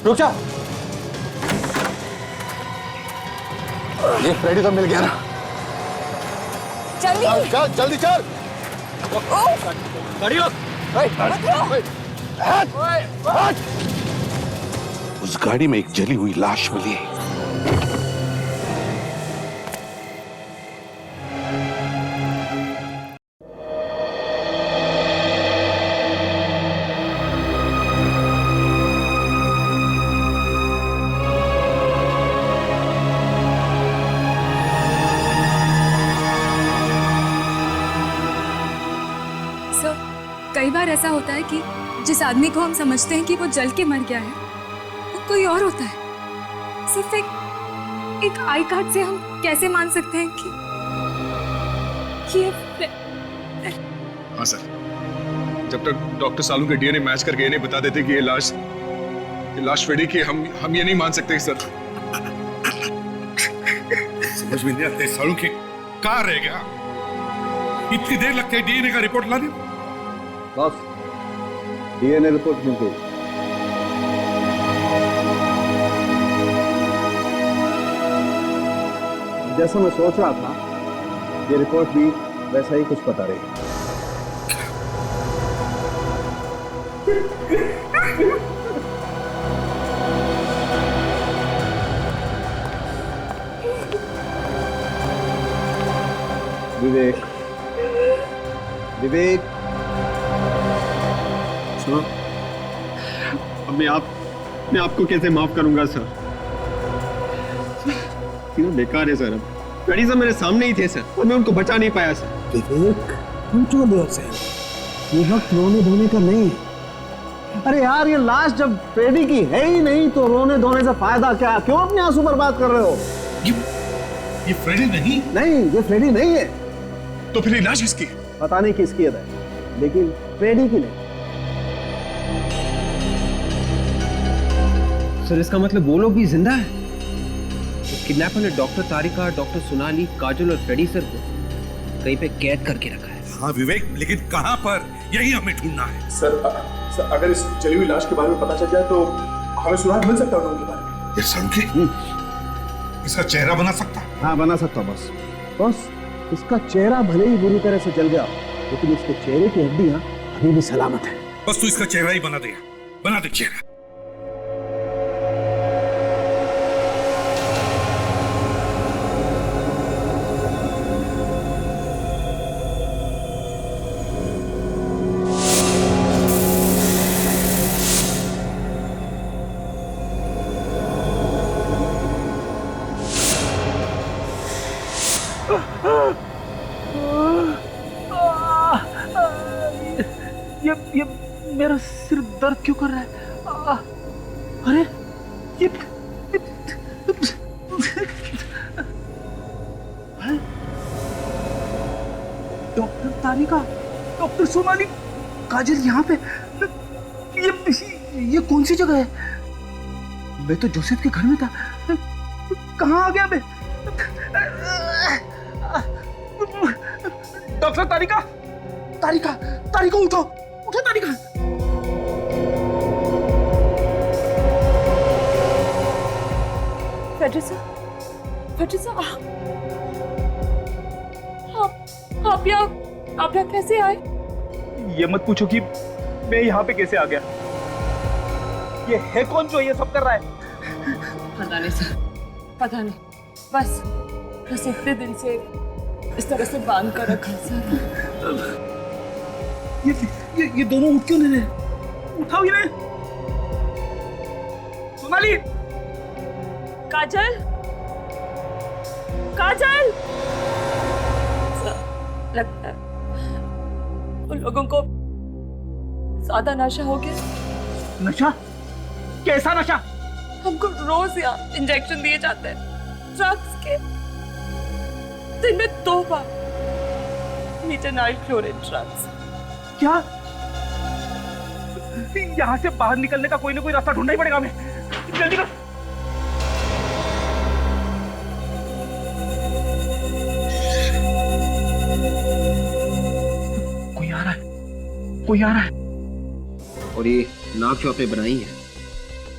रुक जा। ये फ्रेडी तो मिल गया ना। जल्दी चल जल्दी चल। गाड़ी रोक। उस गाड़ी में एक जली हुई लाश मिली है। कई बार ऐसा होता है कि जिस आदमी को हम समझते हैं कि वो जल के मर गया है, वो कोई और होता है। सिर्फ एक आई कार्ड से हम कैसे मान सकते हैं कि ये हाँ सर, जब तक डॉक्टर सालू के डीएनए मैच करके इन्हें बता देते कि ये लाश फ्रेडी की, हम ये नहीं मान सकते सर। समझ में नहीं आते सालू के कहाँ रह गया? इतनी देर लगती है डीएनए का रिपोर्ट लाने? बस डीएनए रिपोर्ट मिल गई। जैसा मैं सोच रहा था, ये रिपोर्ट भी वैसा ही कुछ बता रही है। विवेक, विवेक, सर, अब मैं आपको कैसे माफ करूंगा सर? तीनों बेकार है सर। अब फ्रेडी सर मेरे सामने ही थे सर, और मैं उनको बचा नहीं पाया सर। विवेक, तुम क्यों देर से? ये वक्त रोने धोने का नहीं। अरे यार, ये लाश जब फ्रेडी की है ही नहीं तो रोने धोने से फायदा क्या? क्यों अपने आंसू बर्बाद कर रहे हो? ये फ्रेडी नहीं? नहीं, ये फ्रेडी नहीं है। तो फिर ये लाश किसकी? पता नहीं किसकी है, लेकिन फ्रेडी की नहीं। सर इसका मतलब वो लोग भी जिंदा है? किडनैपर ने डॉक्टर तारिका, डॉक्टर सोनाली, काजल और फ्रेडी सर को कहीं पे कैद करके रखा है। हाँ विवेक, लेकिन कहाँ पर? यही हमें ढूंढना है। सर अगर इस जली हुई लाश के बारे में पता चल जाए तो हमें सुराग मिल सकता है उनके बारे में। ये सालू के इसका चेहरा बना सकता? हाँ, बना सकता हूँ। बस इसका चेहरा भले ही बुरी तरह से जल गया, लेकिन इसके चेहरे की हड्डियां अभी भी सलामत है। बस तू इसका चेहरा ही बना दे चेहरा। ये मेरा सिर दर्द क्यों कर रहा है? अरे ये डॉक्टर तारिका, डॉक्टर सोनाली, काजल यहाँ पे। ये कौन सी जगह है? मैं तो जोसेफ के घर में था, कहाँ आ गया मैं? डॉक्टर तारिका, तारिका, तारिका उठो, उठो तारिका। फेड्रिसा, आप यहाँ कैसे आए? ये मत पूछो कि मैं यहाँ पे कैसे आ गया। ये है कौन जो ये सब कर रहा है? पता नहीं सर, पता नहीं। बस इतने दिन से इस तरह से बांध कर रखा सर। ये दोनों उठ क्यों नहीं रहे? उठाओ इन्हें। सोनाली, काजल, काजल। लगता है उन लोगों को ज्यादा नशा हो गया। नशा? कैसा नशा? हमको रोज यहाँ इंजेक्शन दिए जाते हैं ड्रग्स के, दिन में 2 बार मीथेनाइल क्लोराइड ड्रग्स। क्या? यहाँ से बाहर निकलने का कोई ना कोई रास्ता ढूंढना ही पड़ेगा हमें। जल्दी कर। कोई आ रहा है। और ये नाक जो आपने बनाई है,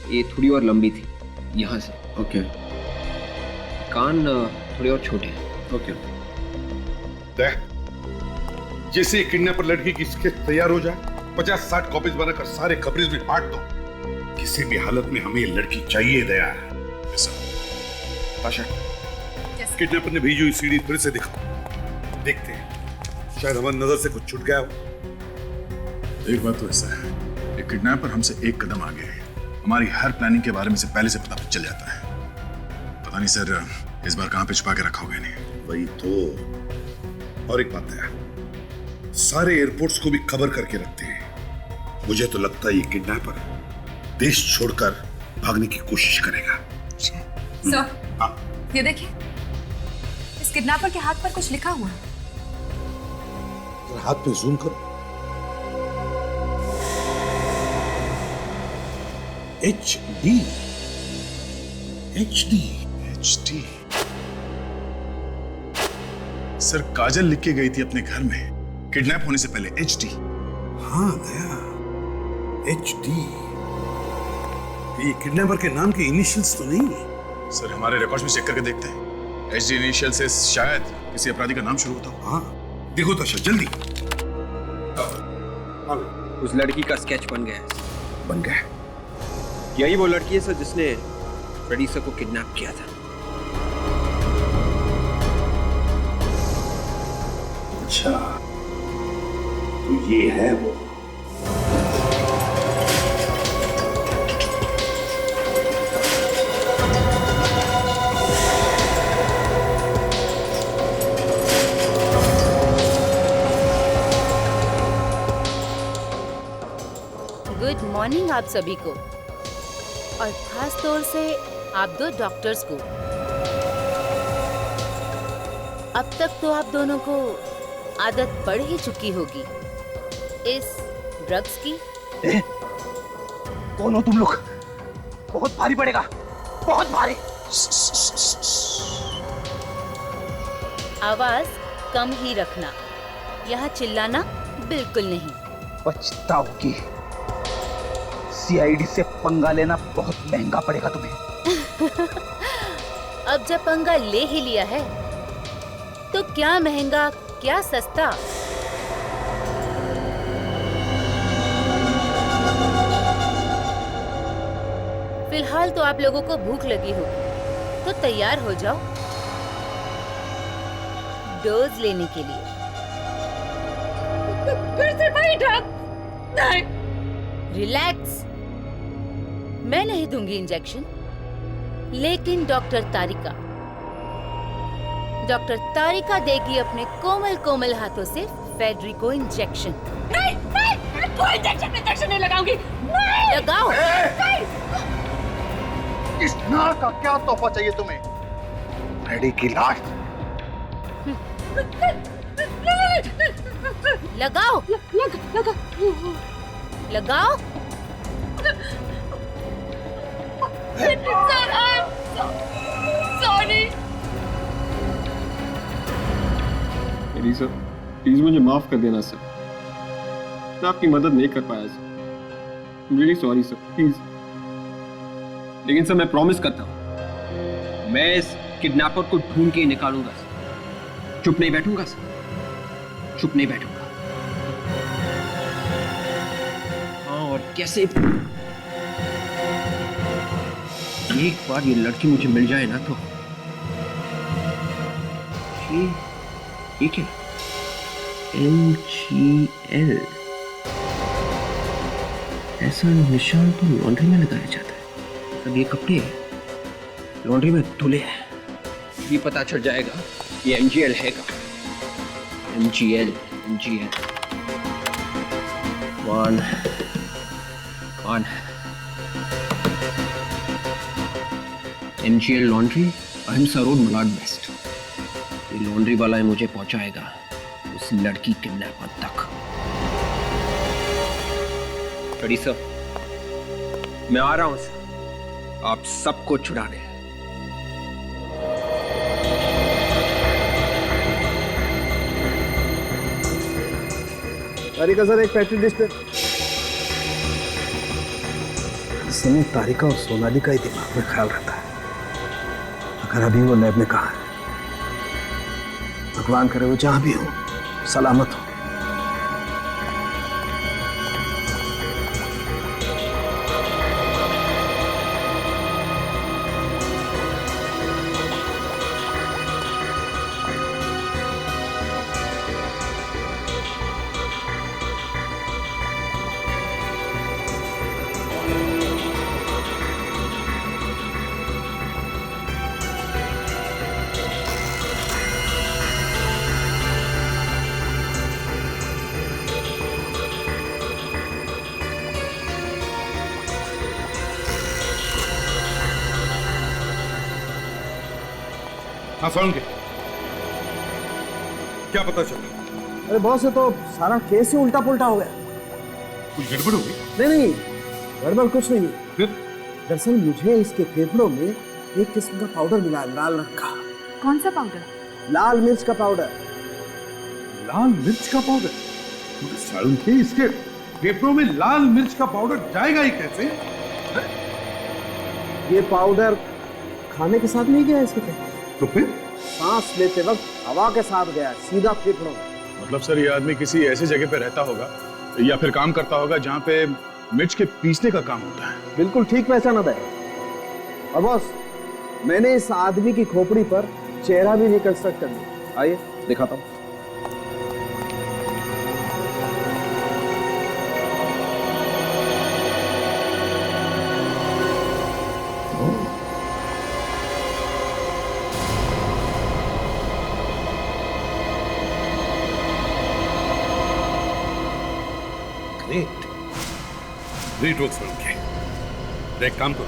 ये थोड़ी और लंबी थी, यहाँ से। ओके कान थोड़े और छोटे हैं। ओके देख, जैसे किडनैपर लड़की की स्केच तैयार हो जाए, 50-60 कॉपीज बनाकर सारे खबरें में बांट दो। किसी भी हालत में हमें ये लड़की चाहिए। दया ताशा, किडनैपर ने भेजी हुई सीडी फिर से दिखाओ, देखते हैं शायद हमारी नजर से कुछ छूट गया हो। एक बात तो ऐसा है, ये किडनैपर हमसे एक कदम आगे है। हमारी हर प्लानिंग के बारे में से पहले से पता चल जाता है। पता नहीं सर इस बार कहां पे छुपा के रखा होगा इन्हें। वही तो। और एक बात है, सारे एयरपोर्ट्स को भी खबर करके रखते हैं। मुझे तो लगता है ये किडनैपर देश छोड़कर भागने की कोशिश करेगा। सर, हाँ। ये देखिए, इस किडनैपर के हाथ पर कुछ लिखा हुआ है। जरा हाथ पे जूम करो। HD। सर काजल लिख के गई थी अपने घर में किडनैप होने से पहले HD। हाँ दया, HD। ये किडनैपर के नाम के इनिशियल्स तो नहीं है? सर हमारे रिकॉर्ड्स में चेक करके देखते हैं। HD इनिशियल से शायद किसी अपराधी का नाम शुरू होता हो। हाँ देखो ताशा, जल्दी। उस लड़की का स्केच बन गया है। बन गया। यही वो लड़की है सर जिसने फ्रेडी सर को किडनैप किया था। अच्छा, तो ये है वो। गुड मॉर्निंग आप सभी को, और खास तौर से आप दो डॉक्टर्स को। अब तक तो आप दोनों को आदत पड़ ही चुकी होगी इस ड्रग्स की। कौन हो तुम लोग? बहुत भारी पड़ेगा, बहुत भारी। आवाज कम ही रखना, यहाँ चिल्लाना बिल्कुल नहीं। पछताओगी। CID से पंगा लेना बहुत महंगा पड़ेगा तुम्हें। अब जब पंगा ले ही लिया है तो क्या महंगा क्या सस्ता। फिलहाल तो आप लोगों को भूख लगी होगी, तो तैयार हो जाओ डोज लेने के लिए। फिर से वही ड्रग? नहीं। रिलैक्स, मैं नहीं दूंगी इंजेक्शन, लेकिन डॉक्टर तारिका देगी अपने कोमल कोमल हाथों से फेडरी को इंजेक्शन। नहीं, कोई इंजेक्शन नहीं लगाऊंगी। नहीं। लगाओ। इस नार का क्या तोहफा चाहिए तुम्हें? फ्रेडी की लाश। लगाओ। लगाओ। सॉरी। सर प्लीज मुझे माफ कर देना सर, मैं आपकी मदद नहीं कर पाया sir. Really sorry sir, please. लेकिन सर मैं प्रॉमिस करता हूँ, मैं इस किडनैपर को ढूंढ के निकालूंगा सर। चुप नहीं बैठूंगा सर, चुप नहीं बैठूंगा। हाँ, और कैसे एक बार ये लड़की मुझे मिल जाए ना तो ठीक है। MGL ऐसा निशान तो लॉन्ड्री में लगाया जाता है। अब ये कपड़े लॉन्ड्री में धुले हैं, भी पता चल जाएगा ये MGL है का। MGL वन MGL लॉन्ड्री, अहिंसा रोड, मलाड वेस्ट। ये लॉन्ड्री वाला है मुझे पहुंचाएगा उस लड़की किडनैपर तक। फ्रेडी सर, मैं आ रहा हूं सर, आप सबको छुड़ाने। तारिका सर, एक पैकेट डिश पे। समय तारिका और सोनाली का ही दिमाग में ख्याल रहता है। अगर अभी वो लैब में कहा है, भगवान करे वो जहां भी हो सलामत हो। हाँ सोलंकी, क्या पता चला? अरे बॉस, ये तो सारा केस ही उल्टा पुल्टा हो गया। कुछ गड़बड़ हो गई? नहीं, गड़बड़ कुछ नहीं। फिर? दरअसल मुझे इसके फेफड़ों में एक किस्म का पाउडर मिला है, लाल रंग का। कौन सा पाउडर? लाल मिर्च का पाउडर। लाल मिर्च का पाउडर? मगर सोलंकी, इसके फेफड़ों में लाल मिर्च का पाउडर जाएगा ही कैसे? ये पाउडर खाने के साथ नहीं गया इसके फेफड़े, तो फिर सांस लेते वक्त हवा के साथ गया, सीधा फेफड़ों में। मतलब सर ये आदमी किसी ऐसी जगह पे रहता होगा या फिर काम करता होगा जहाँ पे मिर्च के पीसने का काम होता है। बिल्कुल ठीक पहचाना है। और बॉस, मैंने इस आदमी की खोपड़ी पर चेहरा भी रिकंस्ट्रक्ट कर लिया। आइए दिखाता हूँ। Great work Solanki. एक काम करो,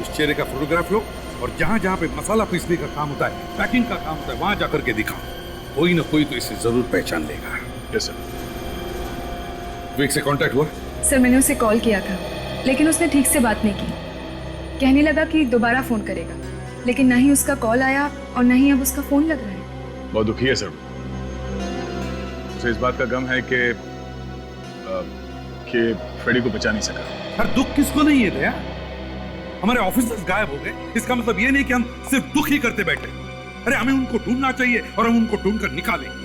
इस चेहरे का फोटोग्राफ लो और जहां जहां पे मसाला पीसने का काम होता है, पैकिंग का काम होता है, वहां जाकर के दिखाओ। कोई ना कोई तो इसे जरूर पहचान लेगा। Yes sir. विवेक से कांटेक्ट हुआ? सर मैंने उसे कॉल किया था, लेकिन उसने ठीक से बात नहीं की। कहने लगा कि दोबारा फोन करेगा, लेकिन ना ही उसका कॉल आया और ना ही अब उसका फोन लग रहा है। बहुत दुखी है सर। उसे इस बात का गम है कि फ्रेडी को बचा नहीं सका। हर दुख किसको नहीं है दया? हमारे ऑफिसर्स गायब हो गए, इसका मतलब ये नहीं कि हम सिर्फ दुख ही करते बैठे। अरे हमें उनको ढूंढना चाहिए और हम उनको ढूंढकर निकालेंगे।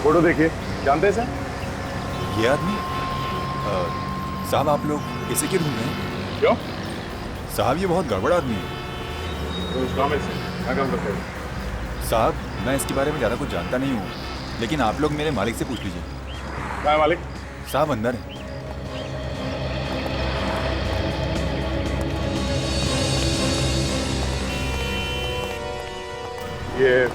फोटो देखिए, जानते हैं सर? ये आदमी साहब, आप लोग इसे क्यों ढूंढ रहे हैं? क्यों? साहब ये बहुत गड़बड़ आदमी है। तो उस काम में से क्या काम करते हैं? साहब मैं इसके बारे में ज़्यादा कुछ जानता नहीं हूँ, लेकिन आप लोग मेरे मालिक से पूछ लीजिए। क्या है मालिक? साहब अंदर है। ये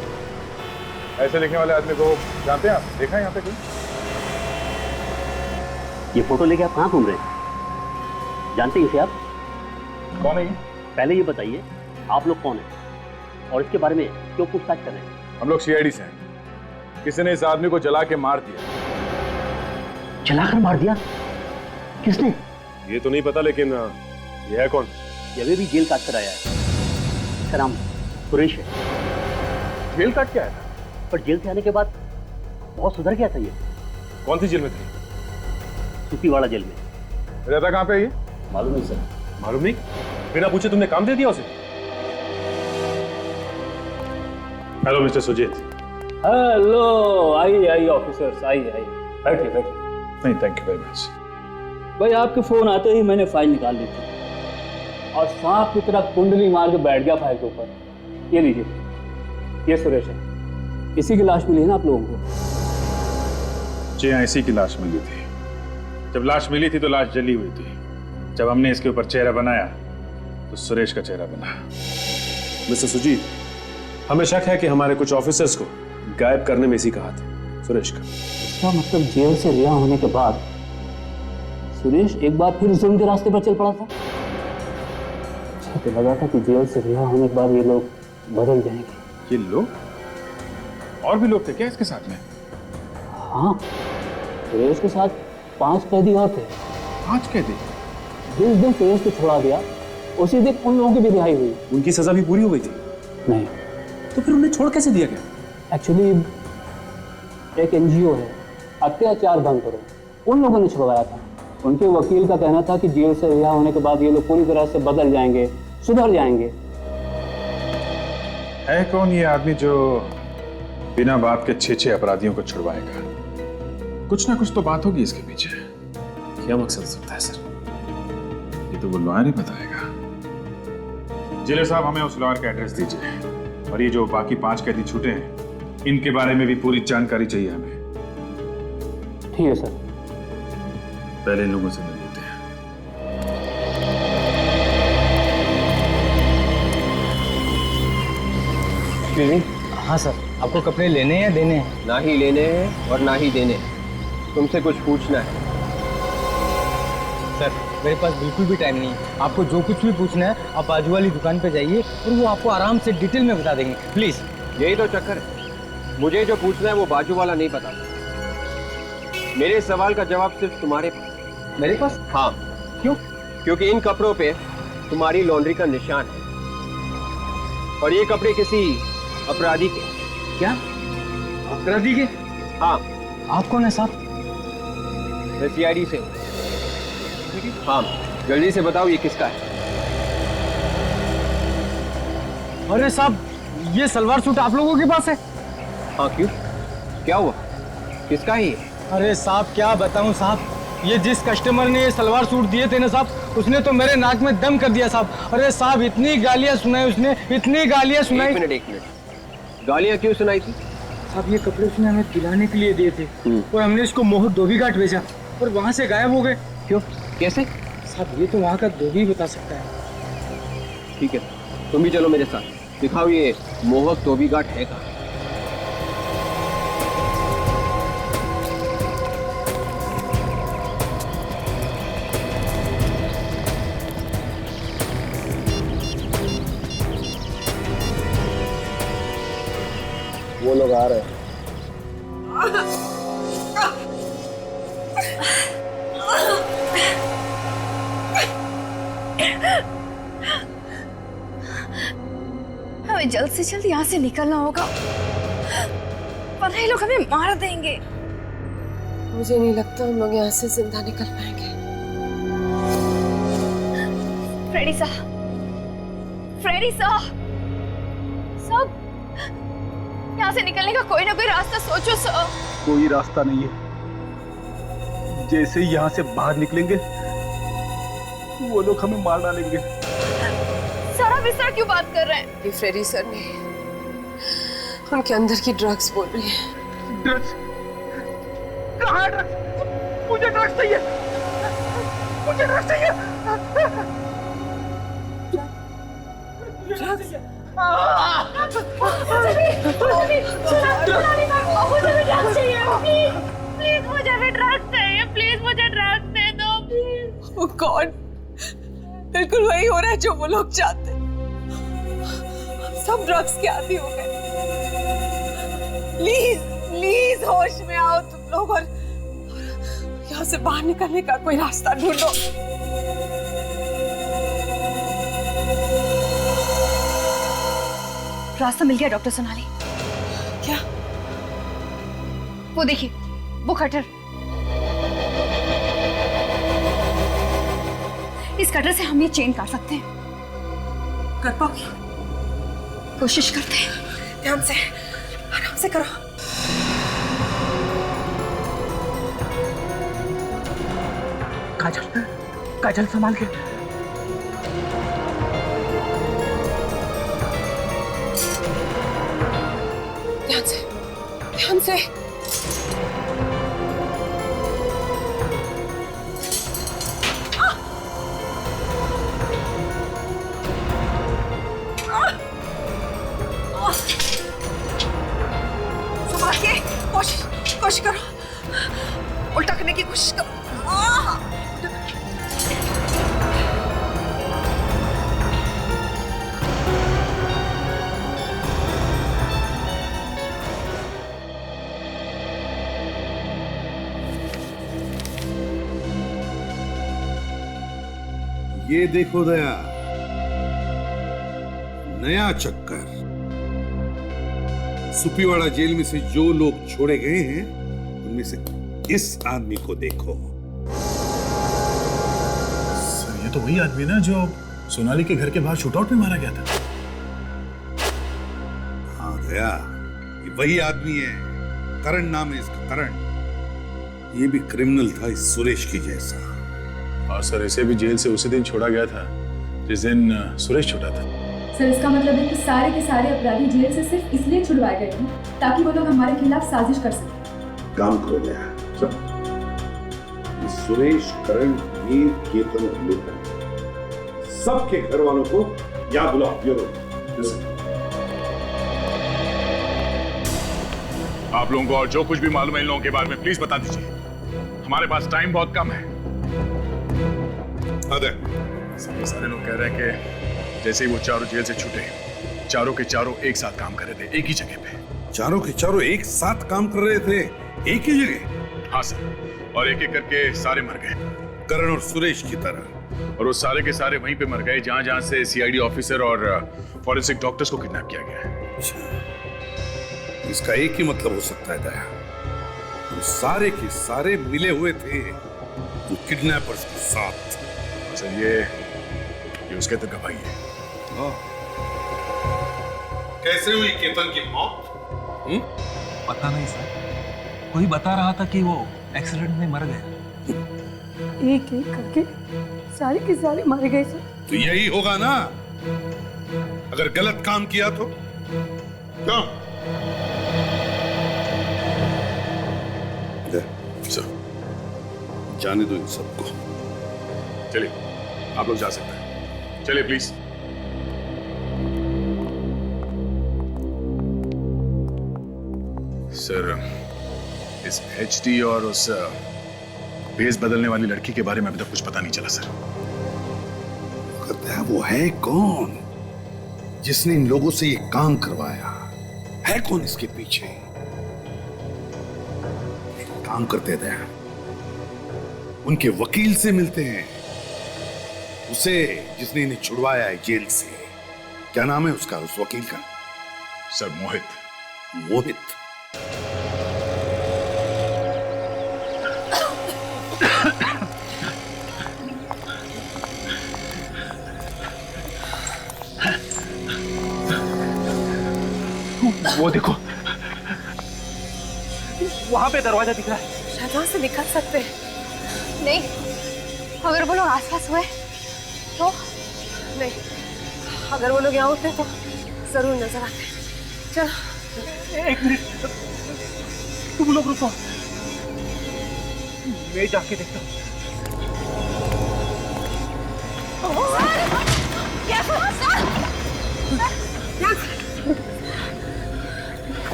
ऐसे लिखने वाले आदमी को जानते हैं आप? देखा है यहाँ पे कोई? ये फोटो लेके आप कहाँ घूम रहे हैं? जानते हैं इसे आप? कौन है ये? पहले ये बताइए आप लोग कौन हैं और इसके बारे में क्यों पूछताछ कर रहे हैं? हम लोग सीआईडी से हैं। किसी ने इस आदमी को जला के मार दिया। जलाकर मार दिया? किसने? ये तो नहीं पता, लेकिन ये है कौन? ये अभी भी जेल काट कर आया है। इसका नाम सुरेश है। जेल काट के आया था? पर जेल से आने के बाद बहुत सुधर गया था ये। कौन सी जेल में थे? सूपीवाड़ा जेल में। रहता कहाँ पे ये? मालूम नहीं सर। मालूम नहीं? बिना पूछे तुमने काम दे दिया उसे? Hello mister Sujit. हेलो, आइए आइए ऑफिसर्स, आइए आइए, बैठिए बैठिए। नहीं, थैंक यू वेरी मच। भाई आपके फोन आते ही मैंने फाइल निकाल ली थी और सांप की तरह कुंडली मार के बैठ गया फाइल के ऊपर। ये लीजिए, ये सुरेश है। इसी की लाश मिली है ना आप लोगों को? जी हाँ, इसी की लाश मिली थी। जब लाश मिली थी तो लाश जली हुई थी। जब हमने इसके ऊपर चेहरा बनाया तो सुरेश का चेहरा बना। मिस्टर सुजीत, हमें शक है कि हमारे कुछ ऑफिसर्स को गायब करने में इसी का हाथ है, सुरेश का। इसका मतलब जेल से रिहा होने के बाद सुरेश एक बार फिर जुल्म के रास्ते पर चल पड़ा था। मुझे तो लगा था कि जेल से रिहा होने के बाद ये लोग बदल जाएंगे। ये लोग? और भी लोग थे क्या इसके साथ में? हाँ, सुरेश के साथ 5 कैदी और थे। 5 कैदी? जिस दिन सुरेश को छोड़ा गया उसी दिन उन लोगों की भी रिहाई हुई। उनकी सजा भी पूरी हो गई थी? नहीं। तो फिर उन्हें छोड़ कैसे दिया गया? एक्चुअली एक एनजीओ है, अत्याचार भंग करो, उन लोगों ने छुड़वाया था। उनके वकील का कहना था कि जेल से रिहा होने के बाद ये लोग पूरी तरह से बदल जाएंगे, सुधर जाएंगे। है कौन ये आदमी जो बिना बात के 6 अपराधियों को छुड़वाएगा? कुछ ना कुछ तो बात होगी इसके पीछे। क्या मकसद सकता है सर? ये तो वो लॉयर ही बताएगा। जिले साहब, हमें उस लॉयर का एड्रेस दीजिए, और ये जो बाकी 5 कैदी छूटे हैं इनके बारे में भी पूरी जानकारी चाहिए हमें। ठीक है सर। पहले इन लोगों से मिल लेते हैं। हाँ सर, आपको कपड़े लेने हैं या देने हैं? ना ही लेने हैं और ना ही देने हैं। तुमसे कुछ पूछना है। सर, मेरे पास बिल्कुल भी टाइम नहीं है। आपको जो कुछ भी पूछना है आप बाजू वाली दुकान पे जाइए और वो आपको आराम से डिटेल में बता देंगे। प्लीज। यही तो चक्कर है, मुझे जो पूछना है वो बाजू वाला नहीं पता। मेरे सवाल का जवाब सिर्फ तुम्हारे पास। मेरे पास? हाँ। क्यों? क्योंकि इन कपड़ों पे तुम्हारी लॉन्ड्री का निशान है, और ये कपड़े किसी अपराधी के। क्या? अपराधी के? हाँ। आप कौन है साहब? मैं CID से हूँ। हाँ, जल्दी से बताओ ये किसका है? अरे साहब, ये सलवार सूट आप लोगों के पास है? हाँ, क्यों? क्या हुआ? किसका है ये? अरे साहब, क्या बताऊं साहब, ये जिस कस्टमर ने ये सलवार सूट दिए थे ना साहब, उसने तो मेरे नाक में दम कर दिया साहब। अरे साहब, इतनी गालियां सुनाई उसने, इतनी गालियां सुनाई। एक मिनट। गालियां क्यों सुनाई थी? साहब, ये कपड़े उसने हमें दिलाने के लिए दिए थे और हमने इसको मोहक धोबी घाट भेजा और वहाँ से गायब हो गए। क्यों? कैसे? साहब, ये तो वहाँ का धोबी बता सकता है। ठीक है, तुम भी चलो मेरे साथ। दिखाओ ये मोहक धोबी घाट है कहाँ। वो लोग आ रहे हैं। हमें जल्द से जल्द यहाँ से निकलना होगा, वरना ये लोग हमें मार देंगे। मुझे नहीं लगता हम लोग यहाँ से जिंदा निकल पाएंगे। फ्रेडी साहब, फ्रेडी साहब, सब यहाँ से निकलने का कोई ना कोई रास्ता सोचो सर। कोई रास्ता नहीं है। जैसे ही यहाँ से बाहर निकलेंगे वो लोग हमें मार डालेंगे। सर, आप इस तरह क्यों बात कर रहे हैं? ये फ्रेडी सर ने उनके अंदर की ड्रग्स बोल रही है। ड्रग्स? कहाँ ड्रग्स? मुझे ड्रग्स चाहिए, मुझे ड्रग्स चाहिए। ड्रग्स? प्लीज मुझे भी ड्रग्स चाहिए, प्लीज मुझे ड्रग्स दे दो। वो कौन? बिल्कुल वही हो रहा है जो वो लोग चाहते। सब ड्रग्स के आदी हो गए। प्लीज प्लीज होश में आओ तुम लोग और यहाँ से बाहर निकलने का कोई रास्ता ढूंढो। रास्ता मिल गया डॉक्टर सोनाली। क्या? वो देखिए, वो कटर। इस कटर से हम ये चेन काट सकते हैं। कर पाओगे? कोशिश करते हैं। ध्यान से, आराम से करो। काजल, काजल संभाल के। ध्यान से, ध्यान से। संभाल के, कोशिश करो। उल्टा करने की कोशिश करो। ये देखो दया, नया चक्कर। सुपीवाड़ा जेल में से जो लोग छोड़े गए हैं उनमें से इस आदमी को देखो। सर, ये तो वही आदमी ना जो सोनाली के घर के बाहर शूटआउट में मारा गया था। हाँ गया, ये वही आदमी है। करण नाम है इसका, करण। ये भी क्रिमिनल था इस सुरेश की जैसा। और सर, इसे भी जेल से उसी दिन छोड़ा गया था जिस दिन सुरेश छूटा था। सर, इसका मतलब है कि सारे के सारे अपराधी जेल से सिर्फ इसलिए छुड़वाए गए थे ताकि वो लोग हमारे खिलाफ साजिश कर सकें। काम करो गया सुरेश, करण, मीर, केतन और लूटन, सबके घर वालों को याद बुलाओ। ब्यूरो। आप लोगों को और जो कुछ भी मालूम है इन लोगों के बारे में प्लीज बता दीजिए, हमारे पास टाइम बहुत कम है। सारे लोग कह रहे हैं कि जैसे ही वो चारों जेल से छूटे, चारों के चारों एक साथ काम कर रहे थे, एक ही जगह पे। चारों के चारों एक साथ काम कर रहे थे एक ही जगह? हाँ सर, और एक एक करके सारे मर गए, करण और सुरेश की तरह। और वो सारे के सारे वहीं पे मर गए जहां जहां से सीआईडी ऑफिसर और फॉरेंसिक डॉक्टर्स को किडनैप किया गया है। इसका एक ही मतलब हो सकता है दया, वो सारे के सारे मिले हुए थे वो किडनैपर्स के साथ। सर, ये उसके तो गवाही है। कैसे हुई केतन की मौत? पता नहीं सर, कोई बता रहा था कि वो एक्सीडेंट में मर गए। एक एक करके सारे के सारे मारे गए सर। तो यही होगा ना, अगर गलत काम किया तो। क्यों? सर, जाने दो इन सबको। चलिए, आप लोग जा सकते हैं। चलिए प्लीज। सर, इस एचडी और उस भेस बदलने वाली लड़की के बारे में अभी तक कुछ पता नहीं चला सर। कहता है वो है कौन जिसने इन लोगों से ये काम करवाया? है कौन इसके पीछे? एक काम करते थे, उनके वकील से मिलते हैं, उसे जिसने इन्हें छुड़वाया है जेल से। क्या नाम है उसका, उस वकील का? सर, मोहित। मोहित? वो देखो, वहां पे दरवाजा दिख रहा है। शायद वहां से निकल सकते हैं। नहीं, अगर वो लोग आसपास हुए तो? नहीं, अगर वो लोग यहाँ होते तो जरूर नजर आते। चलो। एक मिनट, तुम लोग रुको, मैं जाके देखता हूँ।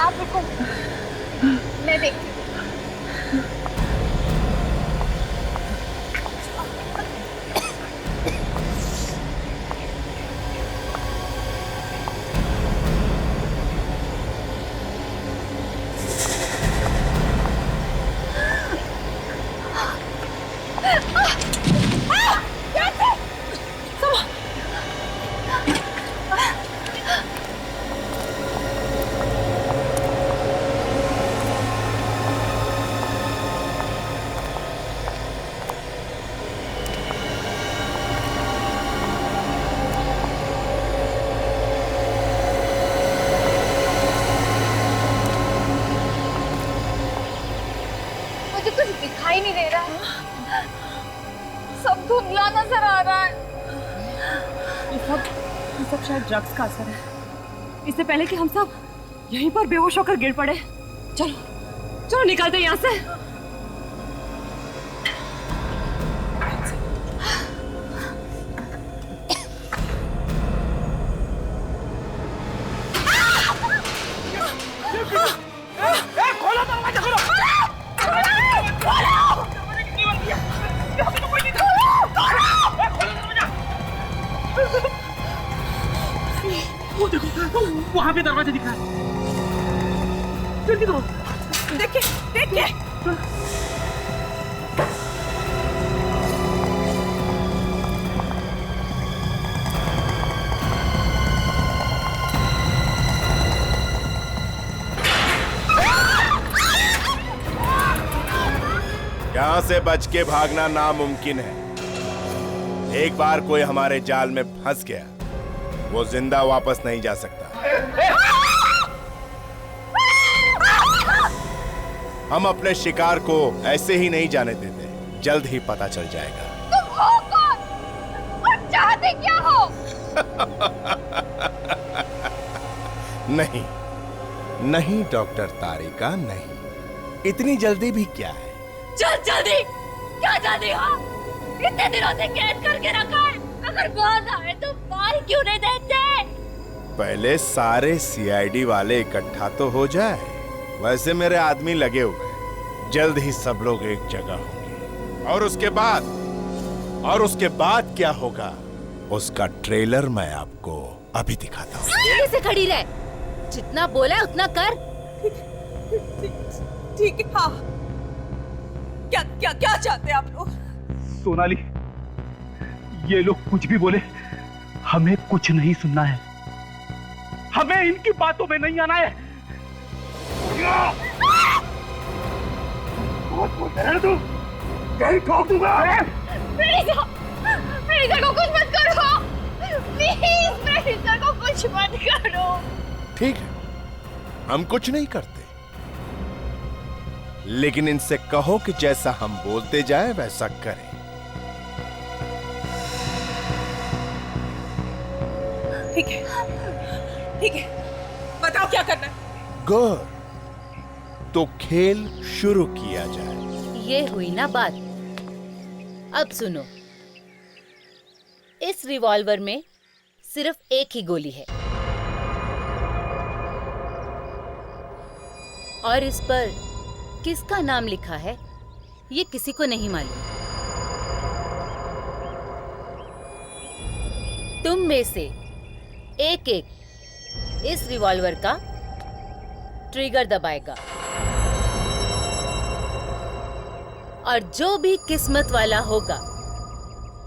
आप रुको, मैं देखती हूँ। दिखाई नहीं दे रहा है, सब धुंधला नजर आ रहा है। ये सब शायद ड्रग्स का असर है। इससे पहले कि हम सब यहीं पर बेहोश होकर गिर पड़े, चलो चलो निकलते हैं यहाँ से। खोलो दरवाजा, खोलो। वो देखो, वहां पे दरवाजा दिख रहा है। जल्दी करो। देखिए, देखिए। यहाँ से बच के भागना नामुमकिन है। एक बार कोई हमारे जाल में फंस गया, वो जिंदा वापस नहीं जा सकता। हम अपने शिकार को ऐसे ही नहीं जाने देते, जल्द ही पता चल जाएगा। तुम हो कौन और चाहते क्या हो? नहीं नहीं डॉक्टर तारिका, नहीं, इतनी जल्दी भी क्या है। चल जल्दी, क्या जल्दी हो? इतने दिनों से कैद करके रखा है, अगर बाहर आए तो मार क्यों नहीं देते? पहले सारे सीआईडी वाले इकट्ठा तो हो जाए। वैसे मेरे आदमी लगे हुए हैं, जल्द ही सब लोग एक जगह होंगे। और उसके बाद क्या होगा, उसका ट्रेलर मैं आपको अभी दिखाता हूँ। सीधे से खड़ी रह, जितना बोला है उतना कर। ठीक है। हाँ, क्या क्या क्या चाहते हैं आप लोग? सोनाली, ये लोग कुछ भी बोले, हमें कुछ नहीं सुनना है। हमें इनकी बातों में नहीं आना है। बहुत बोलते हैं तू, कहीं ठोक दूंगा। फ्रीजर को कुछ मत करो, प्लीज फ्रीजर को कुछ मत करो। ठीक है, हम कुछ नहीं करते, लेकिन इनसे कहो कि जैसा हम बोलते जाए वैसा करें। ठीक है, ठीक है, बताओ क्या करना है। गुड, तो खेल शुरू किया जाए। ये हुई ना बात। अब सुनो, इस रिवॉल्वर में सिर्फ एक ही गोली है और इस पर किसका नाम लिखा है ये किसी को नहीं मालूम। तुम में से एक एक इस रिवॉल्वर का ट्रिगर दबाएगा और जो भी किस्मत वाला होगा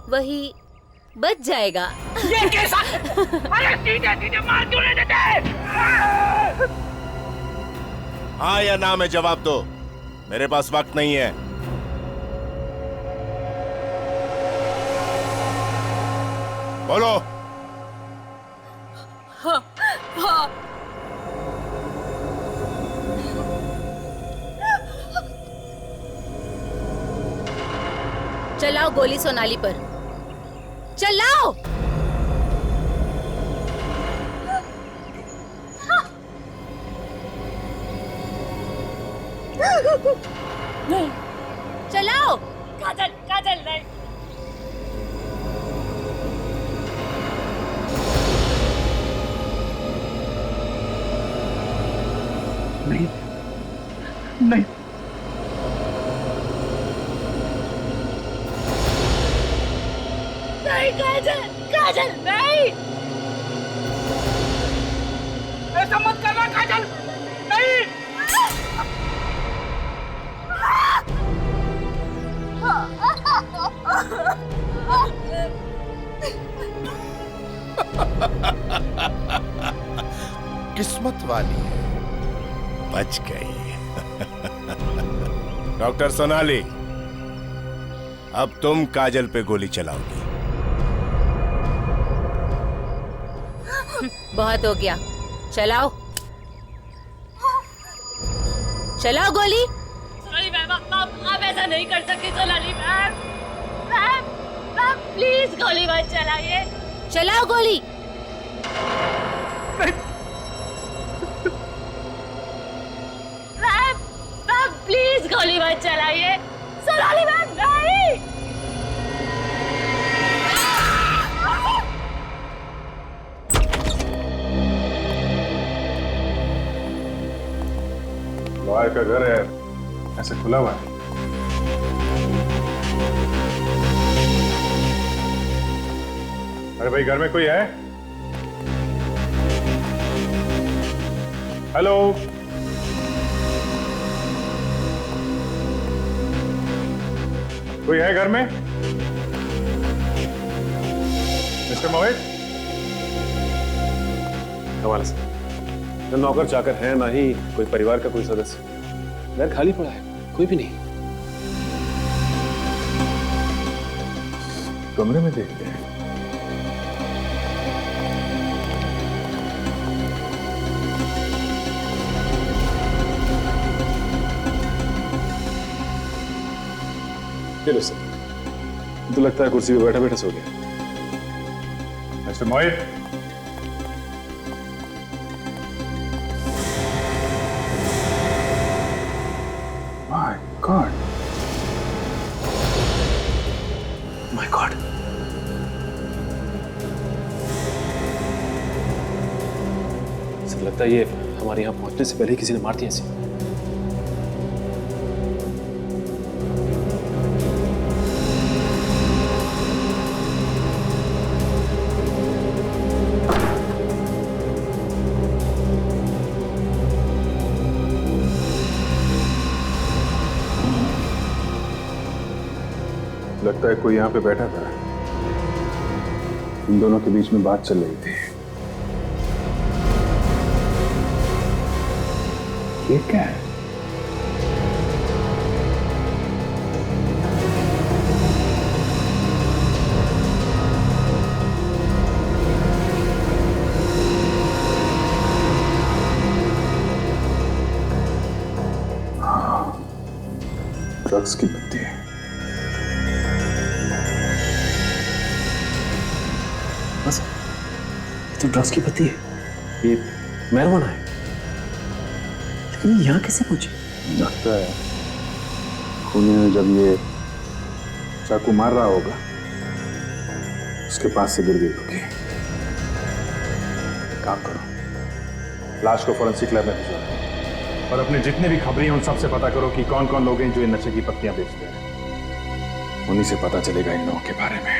वही बच जाएगा। ये कैसा? अरे सीधे सीधे मार क्यों नहीं देते? हाँ या ना में जवाब दो, मेरे पास वक्त नहीं है। बोलो। हाँ, हाँ। चलाओ गोली सोनाली पर, चलाओ। नहीं, चलाओ। काजल, काजल नहीं। नहीं, नहीं, नहीं काजल, काजल नहीं। ऐसा मत करना काजल, नहीं। किस्मत वाली है, बच गई। डॉक्टर सोनाली, अब तुम काजल पे गोली चलाओगी। बहुत हो गया, चलाओ चलाओ गोली। सोनाली मैम, आप ऐसा नहीं कर सकती। Sonali ma'am, ma'am, ma'am please गोली मत चलाइए। चलाओ गोली। मैम, मैम प्लीज गोली मत चलाइए। सोनाली मैम नहीं। लॉयर का घर है, ऐसे खुला हुआ है। अरे भाई, घर में कोई है? हेलो, कोई है घर में? मिस्टर मोहित? कमाल से न नौकर चाकर है, ना ही कोई परिवार का कोई सदस्य। घर खाली पड़ा है, कोई भी नहीं। कमरे में देखते हैं। चलो सर, तो लगता है कुर्सी पे बैठा बैठा सो गया। Mister Mohit, my God, my God, sir लगता है ये हमारे यहाँ पहुंचने से पहले ही किसी ने मार दिया इसे। लगता है कोई यहाँ पे बैठा था, इन दोनों के बीच में बात चल रही थी। ये क्या है? हाँ, ड्रग्स की पत्ती है। बस ये तो ड्रग्स की पत्ती है, ये मैरिजुआना है, लेकिन यहाँ कैसे पहुंची? लगता है खूनी ने जब ये चाकू मार रहा होगा उसके पास से गिर गई होगी। एक काम करो, लाश को फोरेंसिक लैब में भिजवाओ और अपने जितने भी खबरें हैं उन सबसे पता करो कि कौन कौन लोग हैं जो इन नशे की पत्तियां बेचते हैं। उन्हीं से पता चलेगा इन लोगों के बारे में।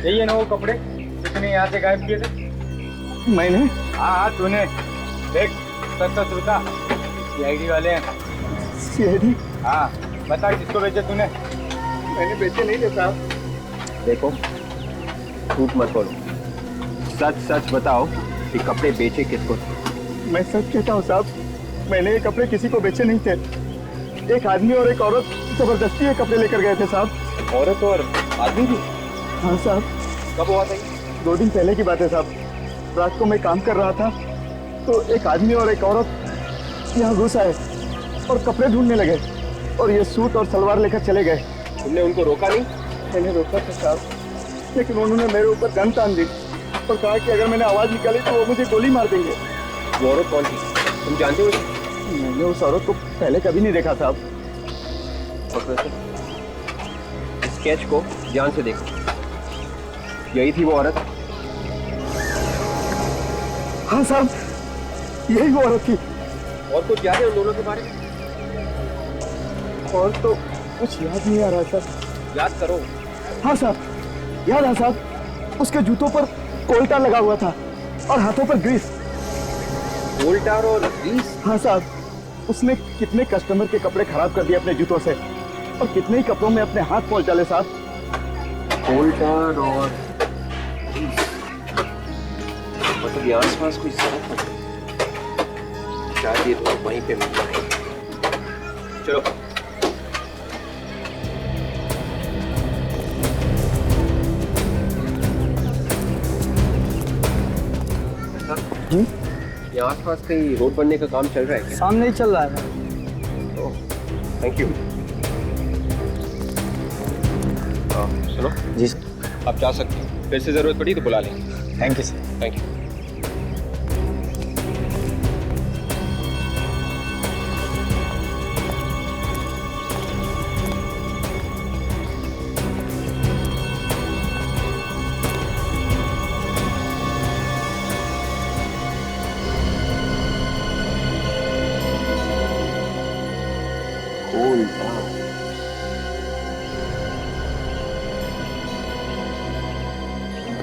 यही है ना वो कपड़े जितने यहाँ से गायब किए थे? मैंने? हाँ तूने। देख सच सच बता, सीआईडी वाले हैं। सीआईडी? हाँ बता किसको बेचे तूने? मैंने बेचे नहीं थे साहब। देखो झूठ मत बोलो, सच सच बताओ कि कपड़े बेचे किसको? मैं सच कहता हूँ साहब, मैंने ये कपड़े किसी को बेचे नहीं थे। एक आदमी और एक औरत जबरदस्ती ये कपड़े लेकर गए थे साहब। औरत और आदमी भी? हाँ साहब। कब हुआ था? 2 दिन पहले की बात है साहब। रात को मैं काम कर रहा था तो एक आदमी और एक औरत यहाँ घुस आए और कपड़े ढूंढने लगे और ये सूट और सलवार लेकर चले गए। तुमने उनको रोका नहीं? मैंने रोका था साहब, लेकिन उन्होंने मेरे ऊपर गन तान दी और कहा कि अगर मैंने आवाज निकाली तो वो मुझे गोली मार देंगे। वो औरत कौन थी, तुम जानते हो? मैंने उस औरत को पहले कभी नहीं देखा साहब। स्केच को ध्यान से देखो, यही थी वो औरत? हाँ साहब, यही वो औरत थी। और कुछ याद है उन दोनों के बारे में? और तो कुछ याद नहीं आ रहा सर। याद करो। हाँ साहब, याद है साहब, उसके जूतों पर कोल्टा लगा हुआ था और हाथों पर ग्रीस। कोल्टा और ग्रीस? हाँ साहब, उसने कितने कस्टमर के कपड़े खराब कर दिए अपने जूतों से और कितने ही कपड़ों में अपने हाथ पहुंच डाले साहब। कोल्टा और मतलब यहाँ आसपास कोई सड़क है, शायद ये तो वहीं पे मिलता है। चलो जी, यहाँ आसपास कहीं रोड बनने का काम चल रहा है क्या? सामने ही चल रहा है। Thank you. सुनो जी सर। आप जा सकते हो, फिर से जरूरत पड़ी तो बुला लें। Thank you sir. Thank you.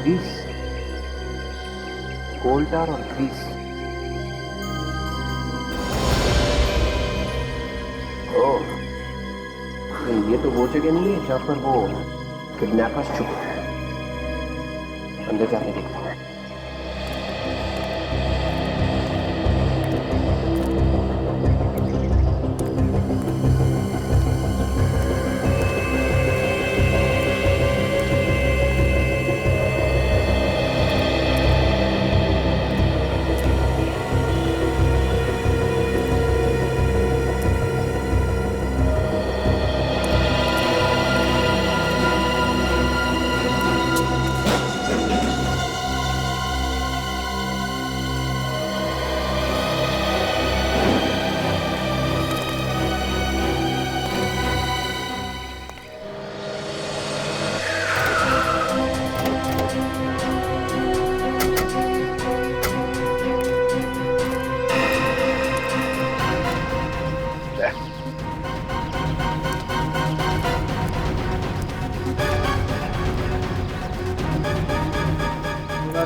Grease, coal tar और ग्रीस। ओह, ये तो वो जगह नहीं है जहाँ पर वो किडनैपर्स छुपे हैं। अंदर जाके देखता हूँ।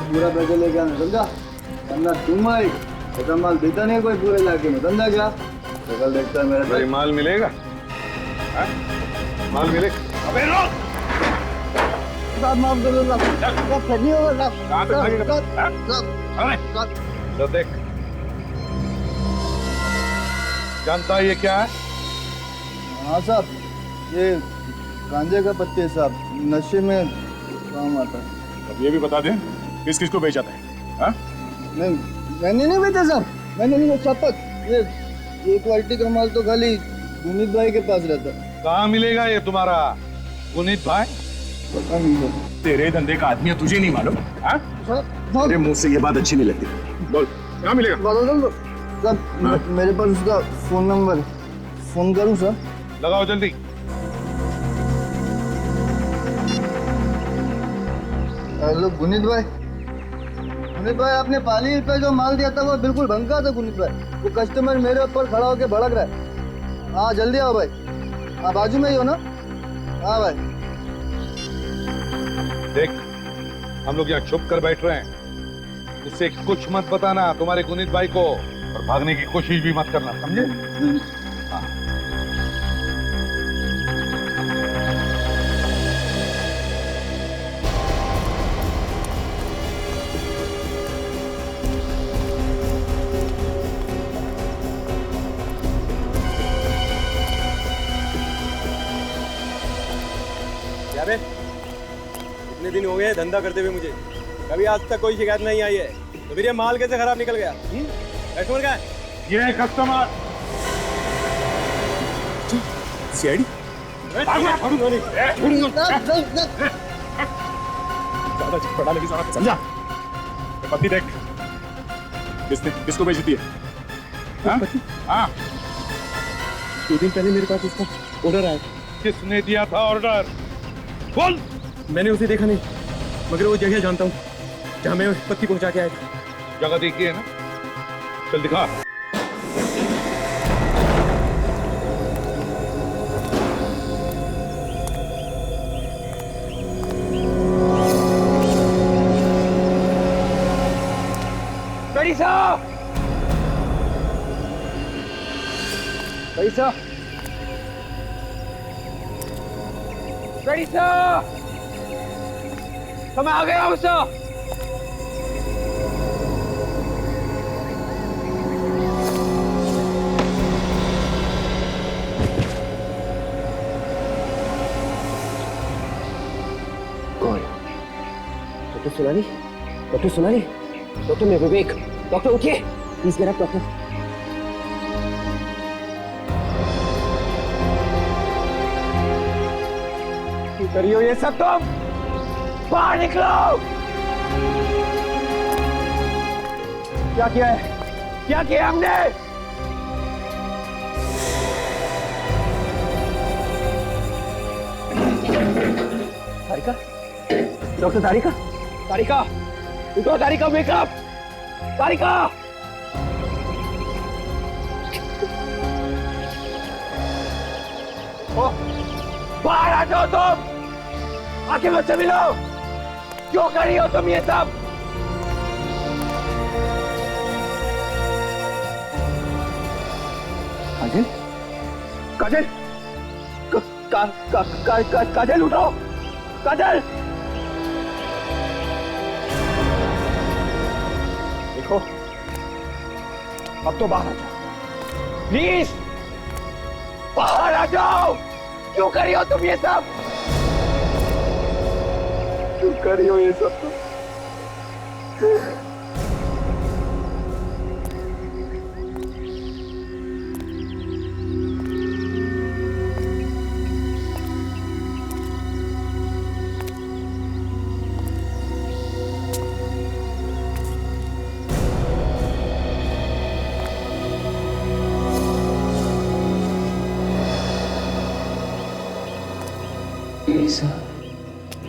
पूरा पैसा लेके आना, समझा? वरना तुम आई ऐसा माल देता नहीं कोई पूरे इलाके में, समझा क्या? तो कल देखता है मेरा भाई माल मिलेगा? माल मिले? अबे रोक! साहब माफ कर दो साहब, नहीं होगा कहाँ तक लगेगा? तो देख, जानता है ये क्या है? हाँ साहब, ये गांजे का पत्ते है साहब, नशे में काम आता है। अब ये भी बता दें किस किस को बेचा था? हाँ? नहीं, मैंने नहीं बेचा साहब, मैंने नहीं बेचा। शपथ, ये क्वालिटी का माल तो खाली गुनीत भाई के पास रहता है। कहाँ मिलेगा ये तुम्हारा गुनीत भाई? पता नहीं सर। तेरे धंधे का आदमी है, तुझे नहीं मालूम? हाँ? तेरे मुंह से ये बात अच्छी नहीं लगती। बोल, कहाँ मिलेगा? सर, मेरे पास उसका फोन नंबर, फोन करूँ सर? लगाओ जल्दी। हेलो गुनीत भाई, आपने पाली पे जो माल दिया था वो बिल्कुल भंगा था गुनीत भाई। वो कस्टमर मेरे ऊपर खड़ा होकर भड़क रहा है। हाँ जल्दी आओ भाई, हाँ बाजू में ही हो ना? हाँ भाई। देख, हम लोग यहाँ छुप कर बैठ रहे हैं, इससे कुछ मत बताना तुम्हारे गुनीत भाई को, और भागने की कोशिश भी मत करना, समझे? हाँ। इतने दिन हो गए धंधा करते हुए मुझे, कभी आज तक कोई शिकायत नहीं आई है, तो फिर ये माल कैसे खराब निकल गया? कस्टमर का ये कस्टमर सीआईडी पढ़ा लेकिन समझा? पत्ती देख, किसको बेची थी? हाँ, 2 दिन पहले मेरे पास उसका ऑर्डर आया। किसने दिया था ऑर्डर? बोल। मैंने उसे देखा नहीं, मगर वो जगह जानता हूँ जहाँ मैं पत्ती पहुँचा के आया था। जगह देखी है ना? चल दिखा। पैसा, पैसा, पैसा, तो मैं आ गया हूँ सर। कौन? Doctor Sonali? Doctor Sonali? Doctor मैं विवेक। डॉक्टर उठिए, प्लीज गेट अप डॉक्टर। करियो ये सब, तुम बाहर निकलो। क्या किया है? क्या किया हमने? तारिका, डॉक्टर तारिका, तारिका उठो, तारिका वेकअप, तारिका। बाहर आ जाओ तुम, आके मुझसे मिलो। क्यों कर रही हो तुम ये सब? काजल, काजल, काजल उठो, काजल। देखो, अब तो बाहर आ जाओ, प्लीज बाहर आ जाओ। क्यों कर रही हो तुम ये सब? क्यों कर रही हो ये सब तुम?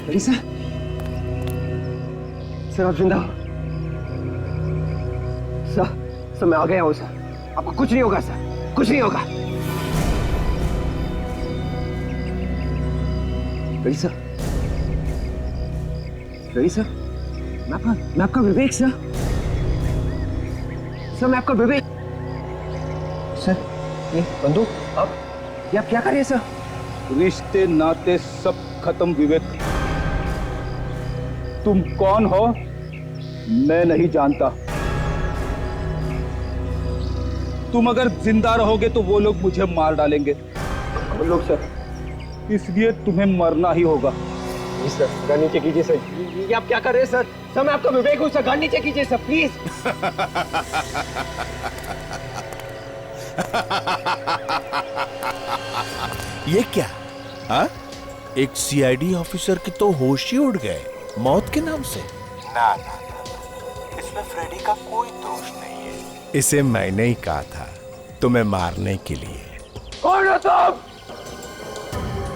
Lisa, सर आप जिंदा हो? सर मैं आ गया हूँ सर। आपको कुछ नहीं होगा सर, कुछ नहीं होगा। Lisa, मैं आपका विवेक सर। सर मैं आपका विवेक। सर ये बंदूक आप क्या कर रहे हैं सर? रिश्ते नाते सब खत्म विवेक। तुम कौन हो मैं नहीं जानता। तुम अगर जिंदा रहोगे तो वो लोग मुझे मार डालेंगे। वो लोग सर? इसलिए तुम्हें मरना ही होगा। सर गन नीचे कीजिए सर। ये आप क्या कर रहे हैं सर? सर मैं आपका विवेक हूँ सर, गन नीचे कीजिए सर प्लीज। ये क्या? हाँ? एक सीआईडी ऑफिसर के तो होश ही उड़ गए मौत के नाम से। ना, इसमें फ्रेडी का कोई दोष नहीं है। इसे मैंने ही कहा था तुम्हें मारने के लिए। कौन हो तुम?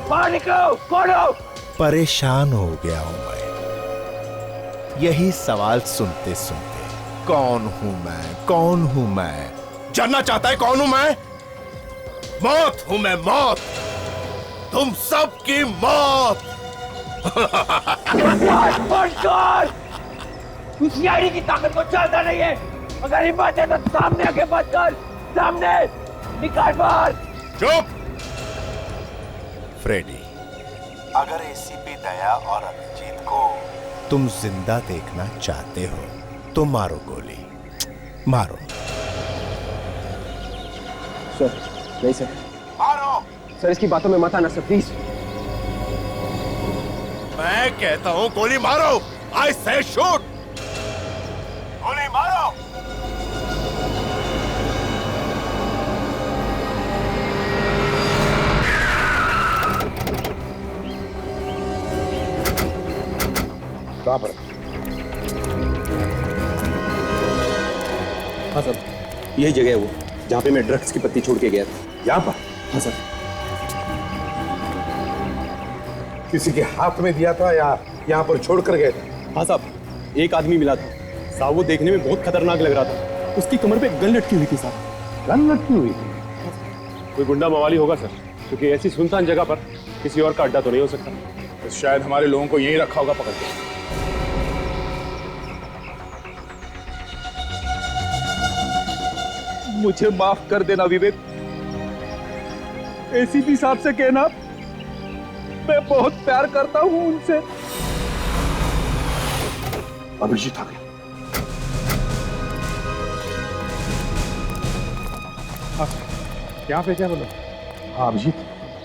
बाहर निकलो, कौन हो? परेशान हो गया हूं मैं यही सवाल सुनते सुनते। कौन हूं मैं? कौन हूं मैं? जानना चाहता है कौन हूं मैं? मौत हूं मैं, मौत। तुम सबकी मौत। तू सीआईडी की ताकत को जानता नहीं है। अगर हिम्मत है तो सामने आके बात कर। सामने निकाल बाहर। चुप। फ्रेडी, अगर एसीपी दया और अभिजीत को तुम जिंदा देखना चाहते हो तो मारो गोली, मारो। सर नहीं सर। मारो। सर इसकी बातों में मत आना सर प्लीज। मैं कहता हूं गोली मारो। आई से शूट। गोली मारो। कहां पर? हाँ सर, यही जगह है वो जहां पे मैं ड्रग्स की पत्ती छोड़ के गया था। यहाँ पर? हाँ सर। किसी के हाथ में दिया था या यहाँ पर छोड़ कर गए थे? हाँ साहब, एक आदमी मिला था साहब। वो देखने में बहुत खतरनाक लग रहा था। उसकी कमर पे गन लटकी हुई थी साहब। गन लटकी हुई थी? कोई गुंडा मवाली होगा सर, क्योंकि ऐसी सुनसान जगह पर किसी और का अड्डा तो नहीं हो सकता। तो शायद हमारे लोगों को यहीं रखा होगा पकड़ के। मुझे माफ कर देना विवेक। एसीपी साहब से कहना मैं बहुत प्यार करता हूं उनसे। अभिजीत आ गया। यहाँ पे क्या बोलो? हाँ अभिजीत,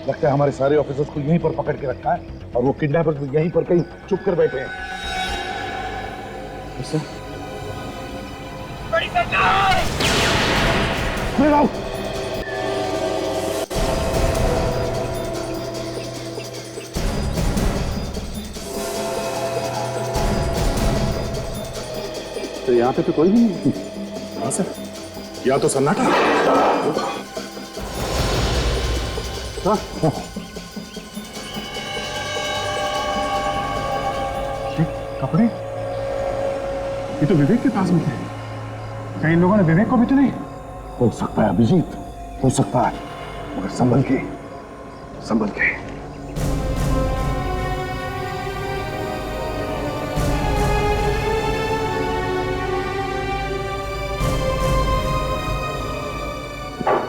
लगता है हमारे सारे ऑफिसर्स को यहीं पर पकड़ के रखा है और वो किडनैपर्स भी यहीं पर कहीं चुप कर बैठे हैं। तो यहाँ पे तो कोई भी नहीं। हाँ सर, यहाँ तो सन्नाटा। हाँ। कपड़े ये तो विवेक के पास में थे। कहीं इन लोगों ने विवेक को भी तो नहीं? हो सकता है अभिजीत, हो सकता है, मगर संभल के, संभल के।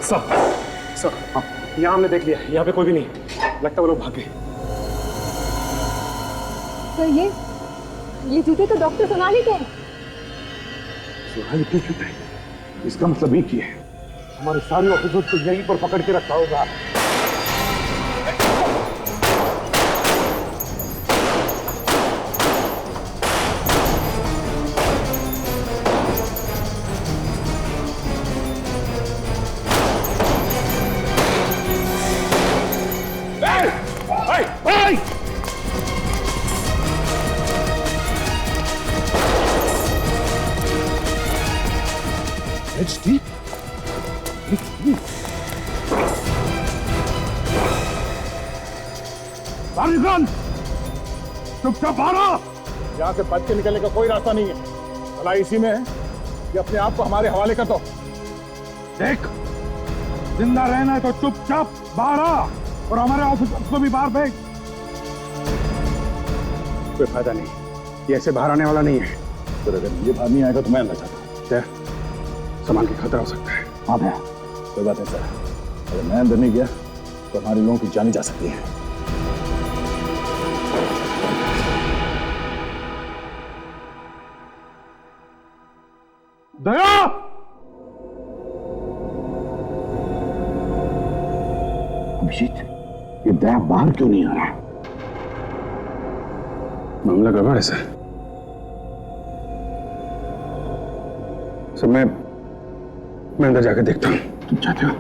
सर यहाँ हमने देख लिया, यहाँ पे कोई भी नहीं, लगता है वो लोग भाग गए। सर ये जूते तो डॉक्टर सोनाली के हैं। सोनाली के जूते? इसका मतलब एक ही है, हमारे सारे ऑफिसर्स को यहीं पर पकड़ के रखा होगा। चुपचाप भागो, यहाँ से बच के निकलने का कोई रास्ता नहीं है। भला इसी में है कि अपने आप को हमारे हवाले कर दो। देख, जिंदा रहना है तो चुपचाप बाहर आ और हमारे ऑफिसर्स को भी बाहर भेज। कोई फायदा नहीं, ये ऐसे बाहर आने वाला नहीं है। तो अगर ये बाहर नहीं आएगा तो मैं अंदर जाता हूँ। सामान की खतरा हो सकता है। हाँ भैया, कोई बात नहीं सर, अगर मैं अंदर नहीं गया तो हमारे लोगों की जान जा सकती है। दया! अभिजीत, ये दया बाहर क्यों नहीं आ रहा? मामला गड़बड़ है सर। मैं अंदर जाकर देखता हूँ। तुम चाहते हो?